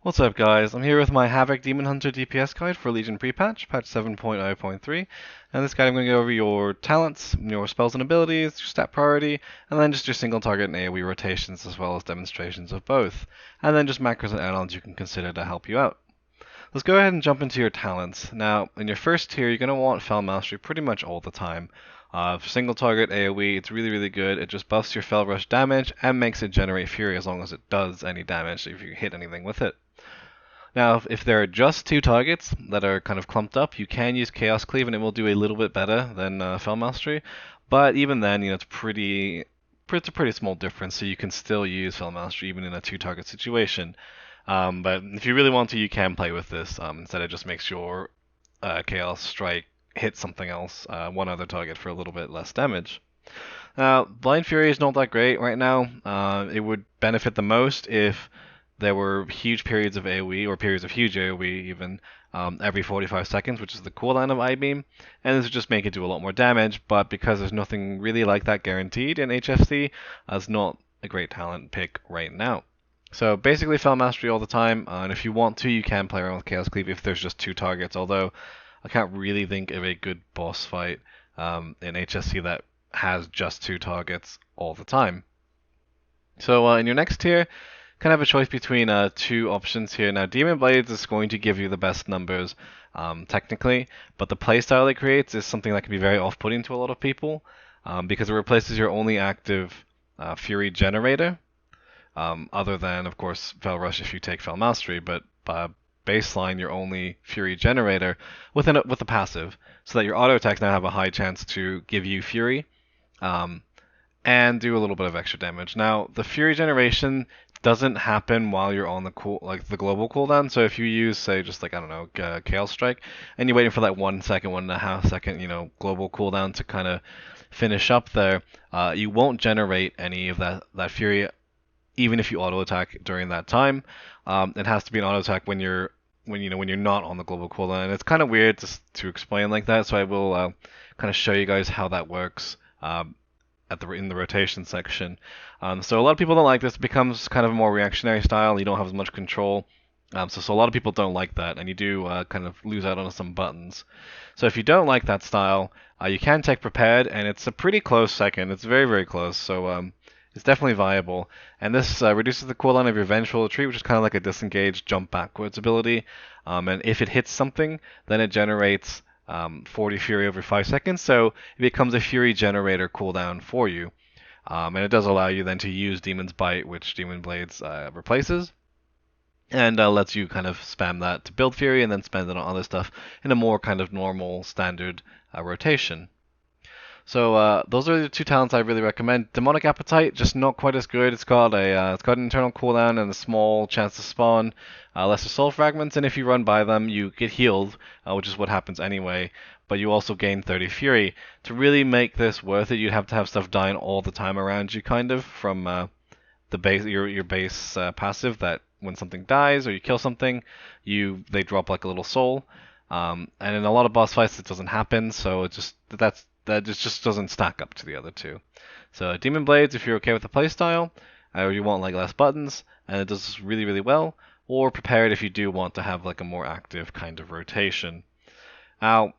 What's up guys, I'm here with my Havoc Demon Hunter DPS guide for Legion pre-patch, patch 7.0.3, and this guide I'm going to go over your talents, your spells and abilities, your stat priority, and then just your single target and AoE rotations as well as demonstrations of both, and then just macros and add-ons you can consider to help you out. Let's go ahead and jump into your talents. Now, in your first tier, you're going to want Fel Mastery pretty much all the time. For single target AoE, it's really good. It just buffs your Fel Rush damage and makes it generate Fury as long as it does any damage if you hit anything with it. Now, if there are just two targets that are kind of clumped up, you can use Chaos Cleave and it will do a little bit better than Fel Mastery. But even then, it's a pretty small difference, so you can still use Fel Mastery even in a two-target situation. But if you really want to, you can play with this. Instead, it just makes your Chaos Strike hit something else, one other target for a little bit less damage. Blind Fury is not that great right now. It would benefit the most if there were huge periods of AoE, or periods of huge AoE even, every 45 seconds, which is the cooldown of I-Beam, and this would just make it do a lot more damage, but because there's nothing really like that guaranteed in HFC, it's not a great talent pick right now. So basically Fel Mastery all the time, and if you want to, you can play around with Chaos Cleave if there's just two targets, although I can't really think of a good boss fight in HFC that has just two targets all the time. So in your next tier, kind of have a choice between two options here. Now, Demon Blades is going to give you the best numbers, technically, but the playstyle it creates is something that can be very off-putting to a lot of people, because it replaces your only active Fury generator, other than, of course, Fel Rush if you take Fel Mastery, but baseline your only Fury generator with a passive, so that your auto attacks now have a high chance to give you Fury, and do a little bit of extra damage. Now, the Fury generation doesn't happen while you're on the global cooldown. So if you use, say, just like, I don't know, Chaos Strike, and you're waiting for that 1 second, 1.5 second, global cooldown to kind of finish up there, you won't generate any of that Fury, even if you auto attack during that time. It has to be an auto attack when you're not on the global cooldown. And it's kind of weird to explain like that, so I will kind of show you guys how that works. In the rotation section. So a lot of people don't like this. It becomes kind of a more reactionary style. You don't have as much control. So a lot of people don't like that, and you do kind of lose out on some buttons. So if you don't like that style, you can take Prepared, and it's a pretty close second. It's very close, so it's definitely viable. And this reduces the cooldown of your Vengeful Retreat, which is kind of like a disengage jump backwards ability. And if it hits something, then it generates 40 Fury over 5 seconds, so it becomes a Fury generator cooldown for you. And it does allow you then to use Demon's Bite, which Demon Blades replaces, and lets you kind of spam that to build Fury and then spend it on other stuff in a more kind of normal, standard rotation. So those are the two talents I really recommend. Demonic Appetite, just not quite as good. It's got an internal cooldown and a small chance to spawn lesser soul fragments, and if you run by them, you get healed, which is what happens anyway. But you also gain 30 Fury. To really make this worth it, you'd have to have stuff dying all the time around you, kind of from the base your base passive. That when something dies or you kill something, they drop like a little soul. And in a lot of boss fights, it doesn't happen. So that just doesn't stack up to the other two. So Demon Blades, if you're okay with the playstyle, or you want like less buttons, and it does really well, or Prepared if you do want to have like a more active kind of rotation. Now,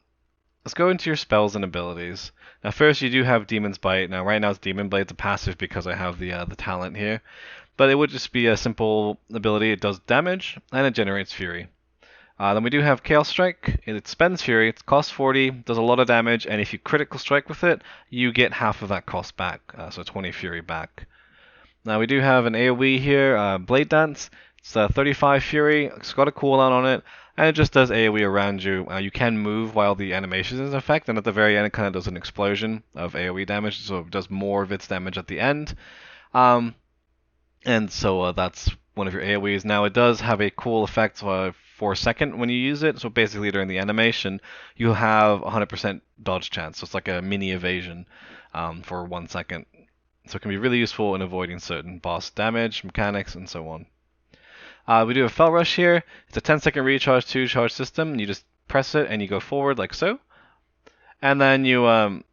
let's go into your spells and abilities. Now first you do have Demon's Bite. Now right now it's Demon Blade's a passive because I have the talent here, but it would just be a simple ability. It does damage, and it generates Fury. Then we do have Chaos Strike. It spends Fury, it costs 40, does a lot of damage, and if you critical strike with it, you get half of that cost back, so 20 Fury back. Now we do have an AoE here, Blade Dance. It's 35 Fury, it's got a cooldown on it, and it just does AoE around you. You can move while the animation is in effect, and at the very end it kind of does an explosion of AoE damage, so it does more of its damage at the end. And so that's one of your AoEs. Now it does have a cool effect for a second when you use it, so basically during the animation you have 100% dodge chance, so it's like a mini evasion for 1 second. So it can be really useful in avoiding certain boss damage, mechanics, and so on. We do a Fel Rush here. It's a 10-second recharge 2-charge system. You just press it and you go forward like so. And then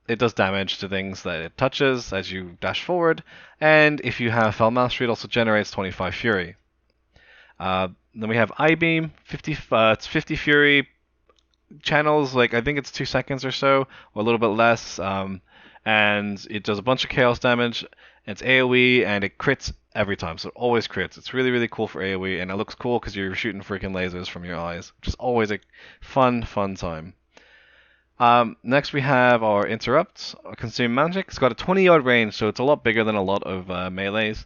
it does damage to things that it touches as you dash forward. And if you have Fel Mastery, it also generates 25 Fury. Then we have I-Beam, 50, it's 50 Fury channels, like I think it's 2 seconds or so, or a little bit less, and it does a bunch of chaos damage. It's AoE, and it crits every time, so it always crits. It's really, really cool for AoE, and it looks cool because you're shooting freaking lasers from your eyes, which is always a fun, fun time. Next we have our Interrupt, Consume Magic. It's got a 20-yard range, so it's a lot bigger than a lot of melees.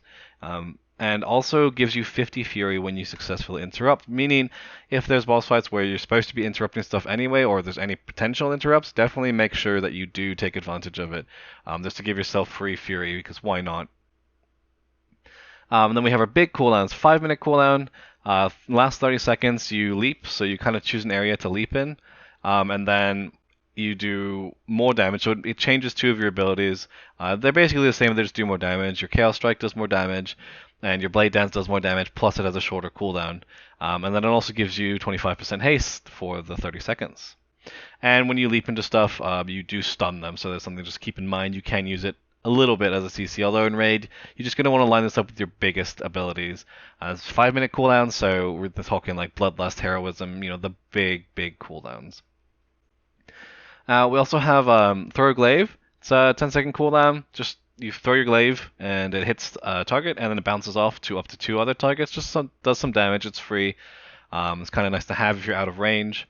And also gives you 50 Fury when you successfully interrupt, meaning if there's boss fights where you're supposed to be interrupting stuff anyway, or there's any potential interrupts, definitely make sure that you do take advantage of it, just to give yourself free Fury, because why not? Then we have our big cooldowns, 5-minute cooldown. Last 30 seconds you leap, so you kind of choose an area to leap in, and then you do more damage. So it changes 2 of your abilities. They're basically the same, they just do more damage. Your Chaos Strike does more damage, and your Blade Dance does more damage, plus it has a shorter cooldown. And then it also gives you 25% haste for the 30 seconds. And when you leap into stuff, you do stun them, so that's something to just keep in mind. You can use it a little bit as a CC, although in Raid, you're just going to want to line this up with your biggest abilities. It's 5-minute cooldown, so we're talking like Bloodlust, Heroism, the big, big cooldowns. We also have Throw Glaive. It's a 10-second cooldown. Just you throw your glaive and it hits a target, and then it bounces off to up to 2 other targets. Just does some damage. It's free. It's kind of nice to have if you're out of range.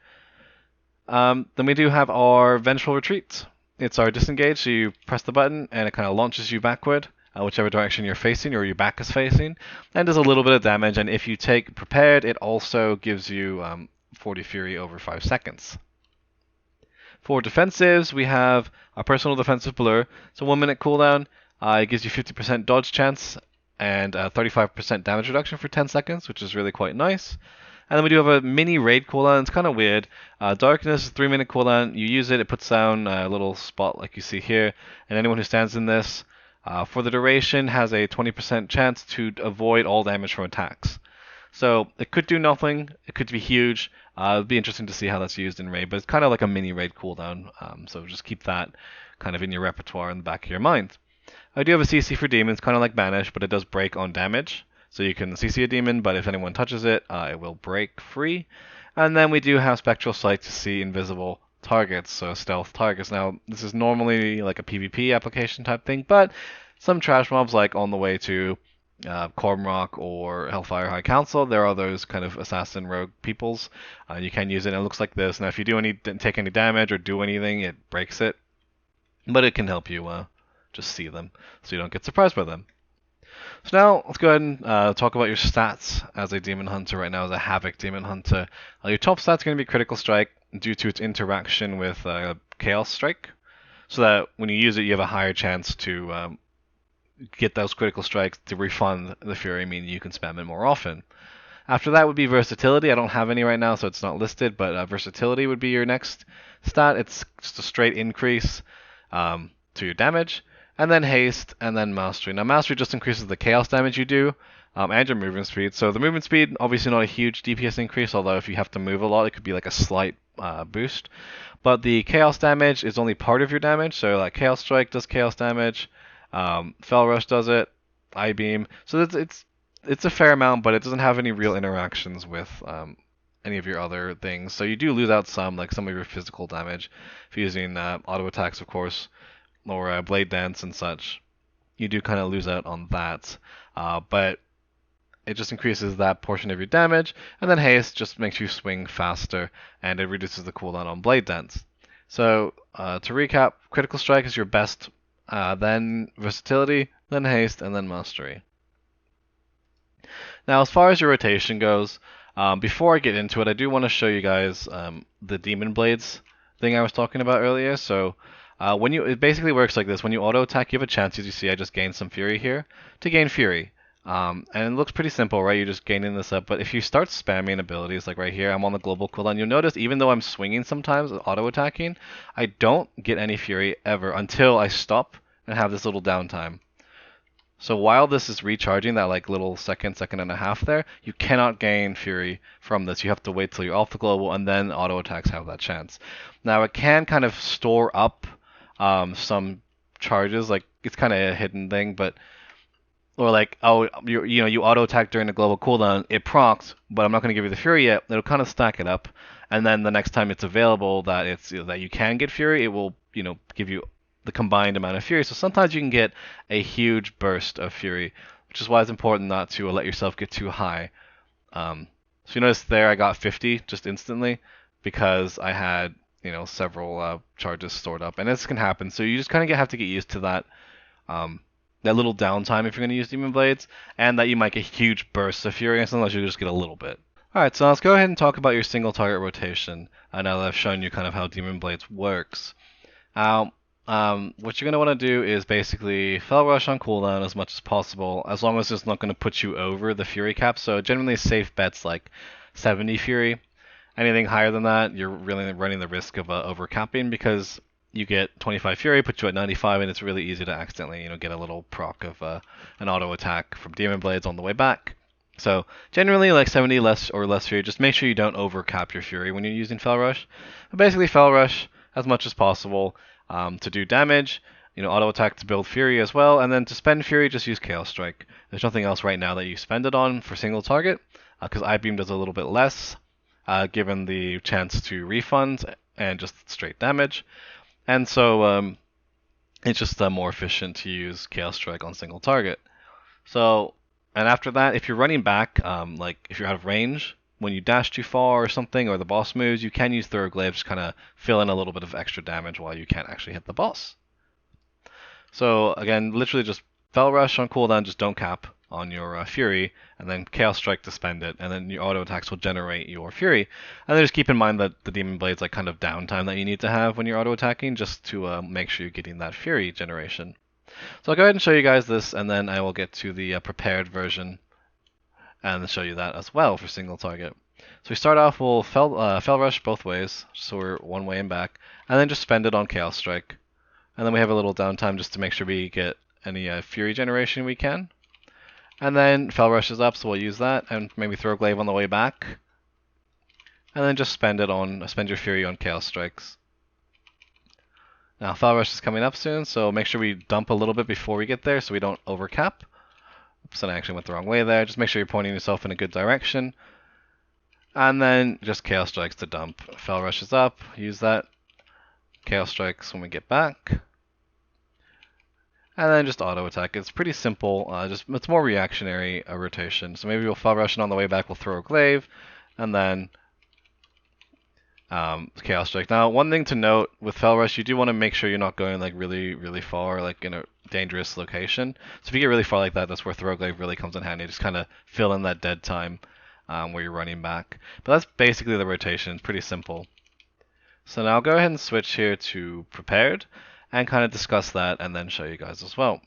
Then we do have our Vengeful Retreat. It's our disengage, so you press the button and it kind of launches you backward, whichever direction you're facing or your back is facing, and does a little bit of damage. And if you take Prepared, it also gives you 40 Fury over 5 seconds. For defensives, we have our Personal Defensive Blur. It's a 1-minute cooldown. It gives you 50% dodge chance and 35% damage reduction for 10 seconds, which is really quite nice. And then we do have a mini raid cooldown. It's kind of weird. Darkness, 3-minute cooldown. You use it, it puts down a little spot like you see here. And anyone who stands in this, for the duration, has a 20% chance to avoid all damage from attacks. So it could do nothing. It could be huge. It'd be interesting to see how that's used in raid, but it's kind of like a mini raid cooldown. So just keep that kind of in your repertoire in the back of your mind. I do have a CC for demons, kind of like Banish, but it does break on damage. So you can CC a demon, but if anyone touches it, it will break free. And then we do have Spectral Sight to see invisible targets, so stealth targets. Now, this is normally like a PvP application type thing, but some trash mobs, like on the way to Cormrock or Hellfire High Council, there are those kind of assassin rogue peoples. You can use it, and it looks like this. Now, if you take any damage or do anything, it breaks it, but it can help you just see them, so you don't get surprised by them. So now, let's go ahead and talk about your stats as a Demon Hunter right now, as a Havoc Demon Hunter. Your top stat's going to be Critical Strike due to its interaction with Chaos Strike, so that when you use it, you have a higher chance to get those critical strikes to refund the Fury, meaning you can spam it more often. After that would be Versatility. I don't have any right now, so it's not listed, but Versatility would be your next stat. It's just a straight increase to your damage. And then Haste, and then Mastery. Now, Mastery just increases the chaos damage you do, and your movement speed. So the movement speed, obviously not a huge DPS increase, although if you have to move a lot, it could be like a slight boost. But the chaos damage is only part of your damage, so like Chaos Strike does chaos damage, Fell Rush does it, I-Beam. So it's a fair amount, but it doesn't have any real interactions with any of your other things. So you do lose out some, like some of your physical damage, if you're using auto attacks, of course, or Blade Dance and such. You do kind of lose out on that, but it just increases that portion of your damage, and then Haste just makes you swing faster, and it reduces the cooldown on Blade Dance. So to recap, Critical Strike is your best, then Versatility, then Haste, and then Mastery. Now, as far as your rotation goes, before I get into it, I do want to show you guys the Demon Blades thing I was talking about earlier. So it basically works like this. When you auto attack, you have a chance, as you see, I just gained some Fury here, to gain Fury. And it looks pretty simple, right? You're just gaining this up. But if you start spamming abilities, like right here, I'm on the global cooldown, you'll notice even though I'm swinging sometimes, auto attacking, I don't get any Fury ever until I stop and have this little downtime. So while this is recharging, that like little second and a half there, you cannot gain Fury from this. You have to wait till you're off the global, and then auto attacks have that chance. Now it can kind of store up some charges, like it's kind of a hidden thing, but or like, oh, you auto attack during the global cooldown, it procs, but I'm not going to give you the Fury yet. It'll kind of stack it up, and then the next time it's available that that you can get Fury, it will give you the combined amount of Fury. So sometimes you can get a huge burst of Fury, which is why it's important not to let yourself get too high. So you notice there I got 50 just instantly because I had several charges stored up, and this can happen. So you just kind of have to get used to that. That little downtime if you're going to use Demon Blades, and that you might get huge bursts of Fury, and sometimes you just get a little bit. Alright, so let's go ahead and talk about your single target rotation, now that I've shown you kind of how Demon Blades works. What you're going to want to do is basically Fel Rush on cooldown as much as possible, as long as it's not going to put you over the Fury cap, so generally safe bets like 70 Fury. Anything higher than that, you're really running the risk of overcapping, because you get 25 Fury, put you at 95, and it's really easy to accidentally, get a little proc of an auto attack from Demon Blades on the way back. So generally, like 70 less Fury. Just make sure you don't overcap your Fury when you're using Fel Rush. But basically, Fel Rush as much as possible to do damage. Auto attack to build Fury as well, and then to spend Fury, just use Chaos Strike. There's nothing else right now that you spend it on for single target, because I-Beam does a little bit less, given the chance to refund and just straight damage. And so it's just more efficient to use Chaos Strike on single target. So, and after that, if you're running back, like if you're out of range, when you dash too far or something, or the boss moves, you can use Thorough Glaive to kind of fill in a little bit of extra damage while you can't actually hit the boss. So again, literally just Fel Rush on cooldown, just don't cap on your Fury, and then Chaos Strike to spend it, and then your auto attacks will generate your Fury. And then just keep in mind that the Demon Blade's like kind of downtime that you need to have when you're auto attacking, just to make sure you're getting that Fury generation. So I'll go ahead and show you guys this, and then I will get to the prepared version and show you that as well for single target. So we start off, we'll Fel Rush both ways, so we're one way and back, and then just spend it on Chaos Strike. And then we have a little downtime just to make sure we get any Fury generation we can. And then Fel Rush is up, so we'll use that, and maybe throw Glaive on the way back. And then just spend your Fury on Chaos Strikes. Now Fel Rush is coming up soon, so make sure we dump a little bit before we get there so we don't overcap. Oops, I actually went the wrong way there. Just make sure you're pointing yourself in a good direction. And then just Chaos Strikes to dump. Fel Rush is up, use that. Chaos Strikes when we get back. And then just auto attack. It's pretty simple. It's more reactionary rotation. So maybe we'll Fel Rush, and on the way back we'll throw a Glaive, and then Chaos Strike. Now, one thing to note with Fel Rush, you do want to make sure you're not going like really, really far, like in a dangerous location. So if you get really far like that, that's where Throw Glaive really comes in handy. Just kind of fill in that dead time where you're running back. But that's basically the rotation. It's pretty simple. So now I'll go ahead and switch here to Prepared, and kind of discuss that and then show you guys as well.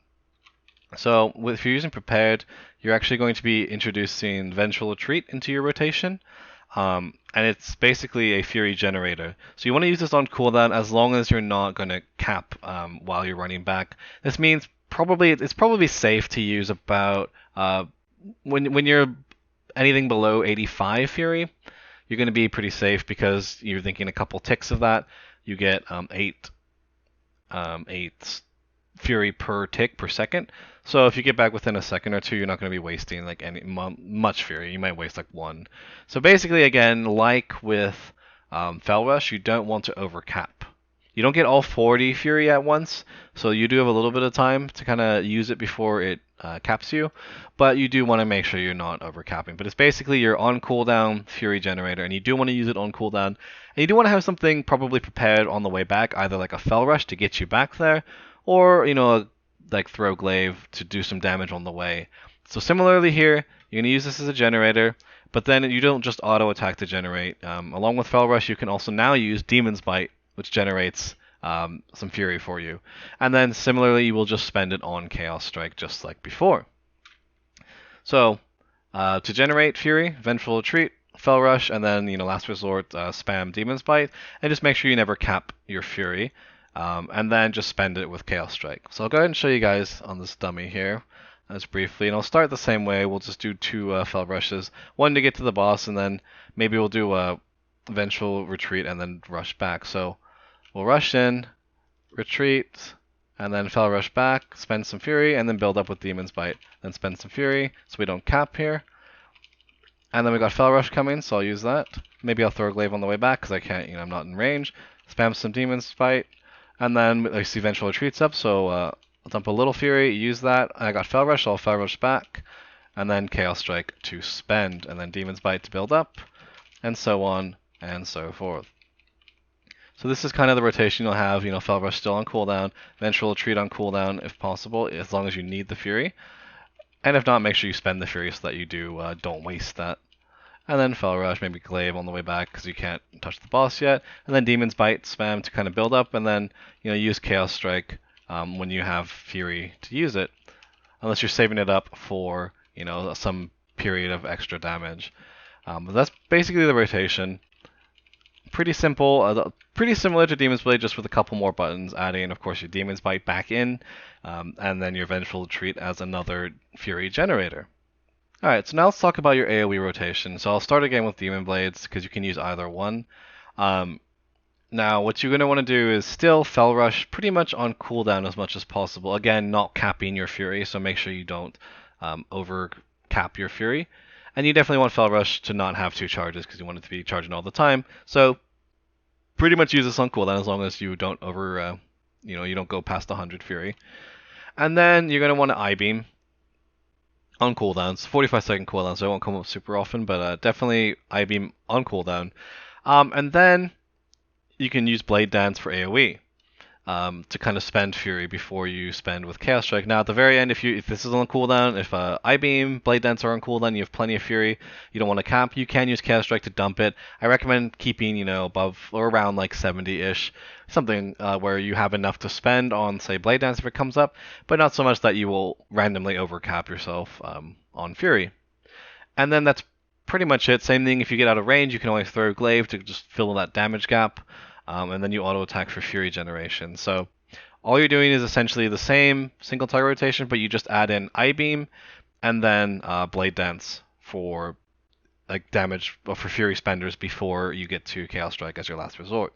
So if you're using Prepared, you're actually going to be introducing Vengeful Retreat into your rotation. And it's basically a Fury generator. So you want to use this on cooldown as long as you're not going to cap while you're running back. This means it's probably safe to use about when you're anything below 85 Fury, you're going to be pretty safe, because you're thinking a couple ticks of that, you get 8 Fury per tick per second. So if you get back within a second or two, you're not going to be wasting like much Fury. You might waste like 1. So basically, again, like with Fel Rush, you don't want to overcap. You don't get all 40 Fury at once, so you do have a little bit of time to kind of use it before it caps you, but you do want to make sure you're not overcapping. But it's basically your on cooldown Fury generator, and you do want to use it on cooldown, and you do want to have something probably prepared on the way back, either like a Fel Rush to get you back there, or like throw Glaive to do some damage on the way. So similarly here, you're going to use this as a generator, but then you don't just auto attack to generate. Along with Fel Rush, you can also now use Demon's Bite, which generates some Fury for you. And then similarly, you will just spend it on Chaos Strike just like before. So to generate Fury, Vengeful Retreat, Fel Rush, and then last resort, spam Demon's Bite, and just make sure you never cap your Fury. And then just spend it with Chaos Strike. So I'll go ahead and show you guys on this dummy here, just briefly, and I'll start the same way. We'll just do 2 Fel Rushes, one to get to the boss, and then maybe we'll do a Vengeful Retreat and then rush back. So we'll rush in, retreat, and then Fel Rush back, spend some Fury, and then build up with Demon's Bite. Then spend some Fury, so we don't cap here. And then we got Fel Rush coming, so I'll use that. Maybe I'll throw a Glaive on the way back, because I can't, I'm not in range. Spam some Demon's Bite, and then I see Vengeful Retreat's up, so I'll dump a little Fury, use that. I got Fel Rush, so I'll Fel Rush back. And then Chaos Strike to spend, and then Demon's Bite to build up, and so on and so forth. So this is kind of the rotation you'll have, Fel Rush still on cooldown, Vengeful Retreat on cooldown if possible, as long as you need the Fury. And if not, make sure you spend the Fury so that you don't waste that. And then Fel Rush, maybe Glaive on the way back because you can't touch the boss yet. And then Demon's Bite spam to kind of build up, and then use Chaos Strike when you have Fury to use it, unless you're saving it up for some period of extra damage. But that's basically the rotation. Pretty simple, pretty similar to Demon's Blade, just with a couple more buttons, adding, of course, your Demon's Bite back in, and then your Vengeful Retreat as another Fury generator. Alright, so now let's talk about your AoE rotation. So I'll start again with Demon Blades, because you can use either one. Now, what you're going to want to do is still Fel Rush pretty much on cooldown as much as possible. Again, not capping your Fury, so make sure you don't over cap your Fury. And you definitely want Fel Rush to not have 2 charges because you want it to be charging all the time. So pretty much use this on cooldown as long as you don't you don't go past 100 Fury. And then you're going to want to I-Beam on cooldowns, 45-second cooldown, so it won't come up super often, but definitely I-Beam on cooldown. And then you can use Blade Dance for AoE. To kind of spend Fury before you spend with Chaos Strike. Now at the very end, if this is on cooldown, if I-Beam, Blade Dance are on cooldown, you have plenty of Fury, you don't want to cap, you can use Chaos Strike to dump it. I recommend keeping, above or around like 70-ish, something where you have enough to spend on, say, Blade Dance if it comes up, but not so much that you will randomly overcap yourself on Fury. And then that's pretty much it. Same thing, if you get out of range, you can always throw Glaive to just fill in that damage gap. And then you auto attack for Fury generation. So all you're doing is essentially the same single target rotation, but you just add in I-Beam and then Blade Dance for like damage for Fury spenders before you get to Chaos Strike as your last resort.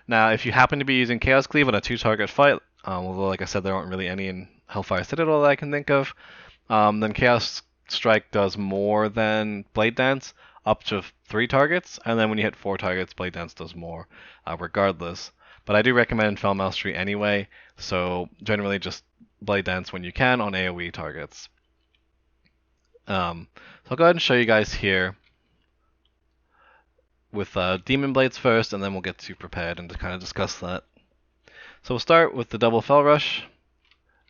Now, if you happen to be using Chaos Cleave on a 2-target fight, although like I said there aren't really any in Hellfire Citadel that I can think of, then Chaos Strike does more than Blade Dance, up to 3 targets, and then when you hit 4 targets, Blade Dance does more, regardless. But I do recommend Fel Mastery anyway, so generally just Blade Dance when you can on AoE targets. So I'll go ahead and show you guys here with Demon Blades first, and then we'll get to Prepared and to kind of discuss that. So we'll start with the double Fel Rush,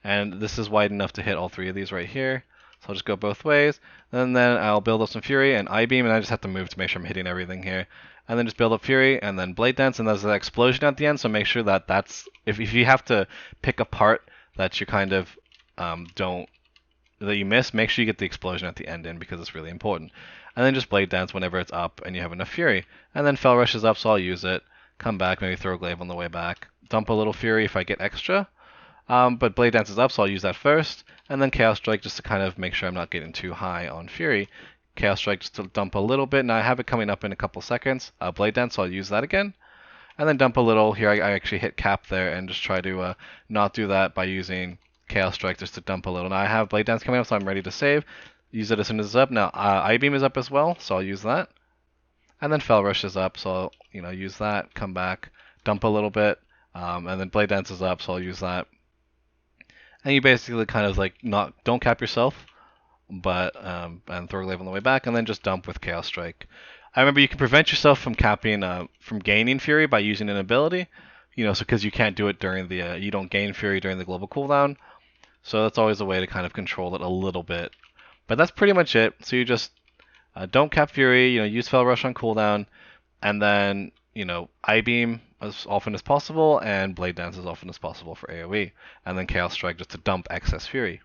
and this is wide enough to hit all 3 of these right here. So I'll just go both ways, and then I'll build up some Fury and I-Beam, and I just have to move to make sure I'm hitting everything here. And then just build up Fury, and then Blade Dance, and there's an explosion at the end, so make sure that that's... If you have to pick a part that you kind of that you miss, make sure you get the explosion at the end in, because it's really important. And then just Blade Dance whenever it's up and you have enough Fury. And then Fel Rush is up, so I'll use it. Come back, maybe throw a Glaive on the way back. Dump a little Fury if I get extra. But Blade Dance is up, so I'll use that first. And then Chaos Strike just to kind of make sure I'm not getting too high on Fury. Chaos Strike just to dump a little bit. Now I have it coming up in a couple seconds. Blade Dance, so I'll use that again. And then dump a little. Here I actually hit cap there and just try to not do that by using Chaos Strike just to dump a little. Now I have Blade Dance coming up, so I'm ready to save. Use it as soon as it's up. Now I-Beam is up as well, so I'll use that. And then Fel Rush is up, so I'll use that. Come back, dump a little bit. And then Blade Dance is up, so I'll use that. And you basically kind of like don't cap yourself, but and throw a Glaive on the way back, and then just dump with Chaos Strike. I remember you can prevent yourself from capping from gaining Fury by using an ability, so because you can't do it during the you don't gain Fury during the global cooldown, so that's always a way to kind of control it a little bit. But that's pretty much it. So you just don't cap Fury, use Fel Rush on cooldown, and then I-Beam as often as possible, and Blade Dance as often as possible for AoE, and then Chaos Strike just to dump excess Fury.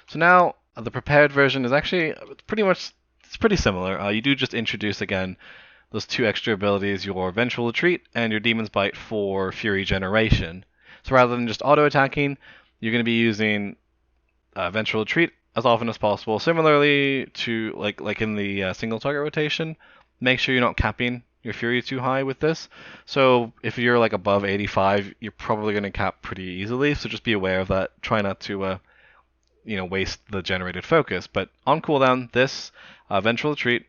So now, the Prepared version is actually pretty similar. You do just introduce, again, those 2 extra abilities, your Vengeful Retreat and your Demon's Bite for Fury generation. So rather than just auto-attacking, you're going to be using Vengeful Retreat as often as possible. Similarly to, like in the single target rotation, make sure you're not capping your Fury too high with this. So if you're like above 85, you're probably going to cap pretty easily. So just be aware of that. Try not to waste the generated focus. But on cooldown, this Vengeful Retreat,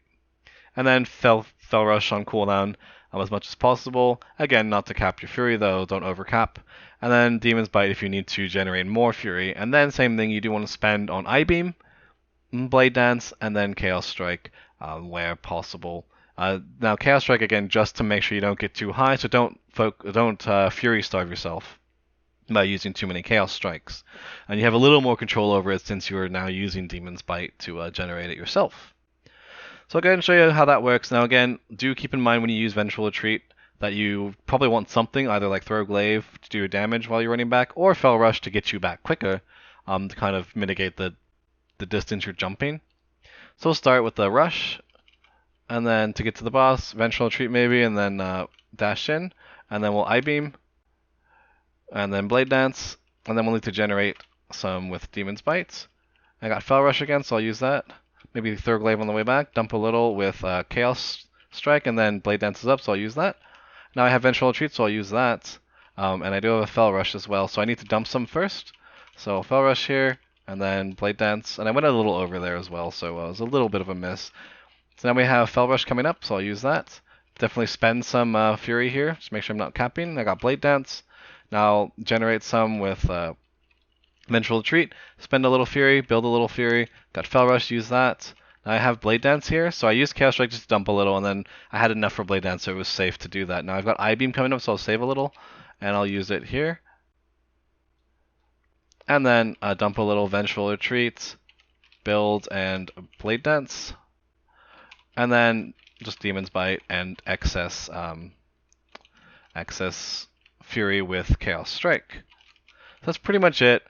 and then Fel Rush on cooldown as much as possible. Again, not to cap your Fury though, don't overcap. And then Demon's Bite if you need to generate more Fury. And then same thing, you do want to spend on Eye-Beam, Blade Dance, and then Chaos Strike where possible. Now Chaos Strike again, just to make sure you don't get too high, so don't Fury starve yourself by using too many Chaos Strikes. And you have a little more control over it since you are now using Demon's Bite to generate it yourself. So I'll go ahead and show you how that works. Now again, do keep in mind when you use Vengeful Retreat that you probably want something, either like Throw Glaive to do damage while you're running back, or Fel Rush to get you back quicker, to kind of mitigate the distance you're jumping. So we'll start with the Rush, and then to get to the boss, Vengeful Retreat maybe, and then dash in, and then we'll Eye-Beam, and then Blade Dance, and then we'll need to generate some with Demon's Bites. I got Fel Rush again, so I'll use that. Maybe Throw Glaive on the way back, dump a little with Chaos Strike, and then Blade Dance is up, so I'll use that. Now I have Vengeful Retreat, so I'll use that. And I do have a Fel Rush as well, so I need to dump some first. So Fel Rush here, and then Blade Dance. And I went a little over there as well, so it was a little bit of a miss. So now we have Fel Rush coming up, so I'll use that. Definitely spend some Fury here, just make sure I'm not capping. I got Blade Dance. Now I'll generate some with Vengeful Retreat, spend a little Fury, build a little Fury, got Fel Rush, use that. Now I have Blade Dance here, so I used Chaos Strike just to dump a little, and then I had enough for Blade Dance, so it was safe to do that. Now I've got Eye-Beam coming up, so I'll save a little, and I'll use it here. And then dump a little Vengeful Retreat, build, and Blade Dance. And then just Demon's Bite and excess Fury with Chaos Strike. So that's pretty much it.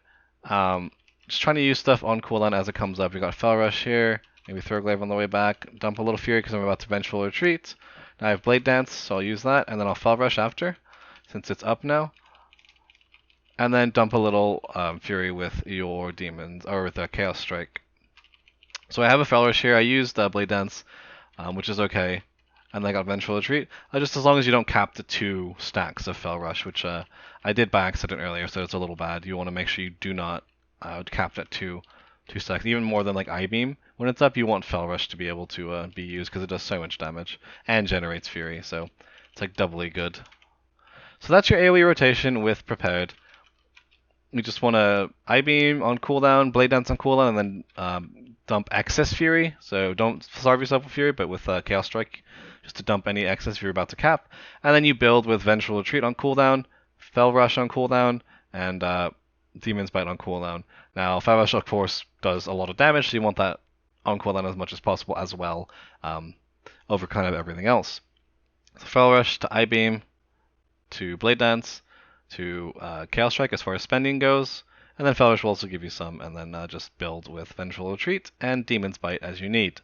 Just trying to use stuff on cooldown as it comes up. We got Fel Rush here, maybe Throw Glaive on the way back, dump a little Fury because I'm about to Vengeful Retreat. Now I have Blade Dance, so I'll use that, and then I'll Fel Rush after, since it's up now. And then dump a little Fury with your demons, or with a Chaos Strike. So I have a Fel Rush here. I used Blade Dance, which is okay. And then I got Vengeful Retreat. Just as long as you don't cap the 2 stacks of Fel Rush, which I did by accident earlier, so it's a little bad. You want to make sure you do not cap that 2 stacks. Even more than like Eye-Beam. When it's up, you want Fel Rush to be able to be used because it does so much damage and generates Fury, so it's like doubly good. So that's your AoE rotation with Prepared. You just want to Eye-Beam on cooldown, Blade Dance on cooldown, and then dump excess Fury. So don't starve yourself with Fury, but with Chaos Strike, just to dump any excess if you're about to cap. And then you build with Vengeful Retreat on cooldown, Fel Rush on cooldown, and Demon's Bite on cooldown. Now, Fel Rush, of course, does a lot of damage, so you want that on cooldown as much as possible as well, over kind of everything else. So Fel Rush to Eye-Beam, to Blade Dance, to Chaos Strike as far as spending goes, and then Fel Rush will also give you some, and then just build with Vengeful Retreat and Demon's Bite as you need.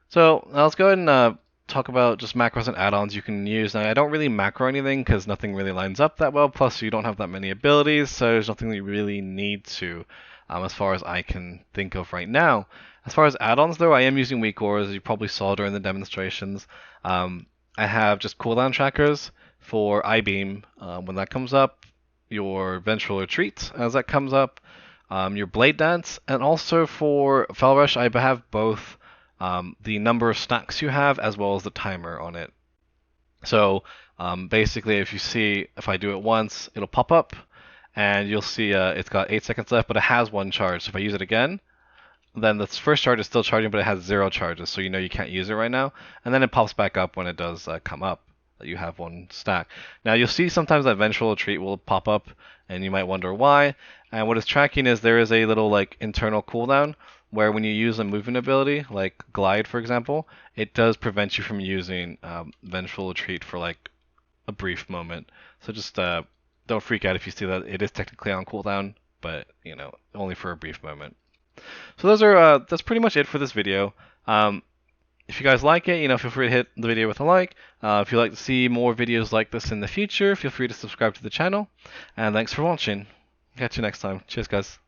So now let's go ahead and talk about just macros and add-ons you can use. Now I don't really macro anything because nothing really lines up that well, plus you don't have that many abilities, so there's nothing that you really need to, as far as I can think of right now. As far as add-ons though, I am using Weak Ores, as you probably saw during the demonstrations. I have just cooldown trackers for Eye-Beam when that comes up, your Vengeful Retreat as that comes up, your Blade Dance, and also for Fel Rush I have both the number of stacks you have as well as the timer on it. So basically if I do it once, it'll pop up and you'll see it's got 8 seconds left, but it has 1 charge. So if I use it again, then the first charge is still charging, but it has 0 charges, so you know you can't use it right now. And then it pops back up when it does come up that you have 1 stack. Now you'll see sometimes that Vengeful Retreat will pop up, and you might wonder why. And what it's tracking is there is a little like internal cooldown where when you use a movement ability, like Glide for example, it does prevent you from using Vengeful Retreat for like a brief moment. So just don't freak out if you see that it is technically on cooldown, but you know, only for a brief moment. So those are that's pretty much it for this video. If you guys like it, feel free to hit the video with a like. If you'd like to see more videos like this in the future, feel free to subscribe to the channel. And thanks for watching. Catch you next time. Cheers, guys.